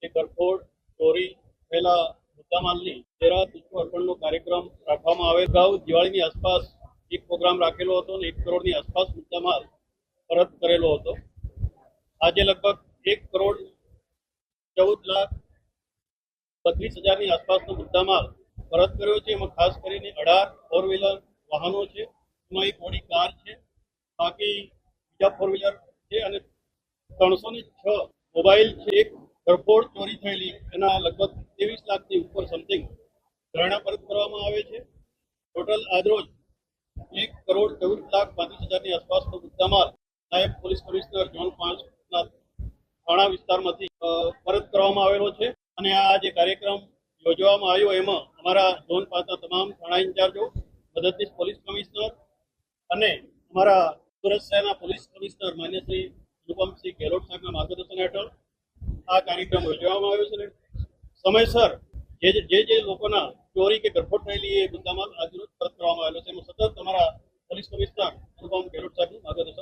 એ ગરફોડ ચોરી થયેલા મુદ્દામાલની તુચ્છ અર્પણનો કાર્યક્રમ રાખવામાં આવે. અગાઉ દિવાળીની આસપાસ એક પ્રોગ્રામ રાખેલો હતો અને 1 કરોડની આસપાસ મુદ્દામાલ પરત કરેલો હતો. આજે લગભગ 1,14,32,000ની આસપાસનો મુદ્દામાલ પરત કર્યો છે. એમાં ખાસ કરીને 18 ફોર વ્હીલર વાહનો છે, એમાં એક મોટી કાર છે, બાકી બીજા ફોર વ્હીલર છે અને 306 મોબાઈલ છે. એક ગરફોડ ચોરી થયેલી એના લગભગ 23 લાખની ઉપર સમથિંગ ઘરેણા પરત કરવામાં આવે છે. ટોટલ આજરોજ 1,14,32,000ની આસપાસનો મુદ્દામાલ નાયબ પોલીસ કમિશનર ઝોન 5ના થાણા વિસ્તારમાંથી પરત કરવામાં આવેલો છે. અને આ જે કાર્યક્રમ યોજવામાં આવ્યો એમાં અમારા ઝોન 5ના તમામ થાણા ઇન્ચાર્જો, મદદનીશ પોલીસ કમિશનર અને અમારા સુરત શહેરના પોલીસ કમિશનર માન્ય શ્રી અનુપમસિંહ ગેહલોત સાહેબના માર્ગદર્શન હેઠળ આ કાર્યક્રમ યોજવામાં આવ્યો છે. સમયસર જે લોકોના ચોરી કે ગરફોડ થયેલી એ મુદ્દામાલ આજરોજ પરત કરવામાં આવેલો છે. એમાં સતત અમારા પોલીસ કમિશનર અનુપમ ગેહલોત સાહેબનું માર્ગદર્શન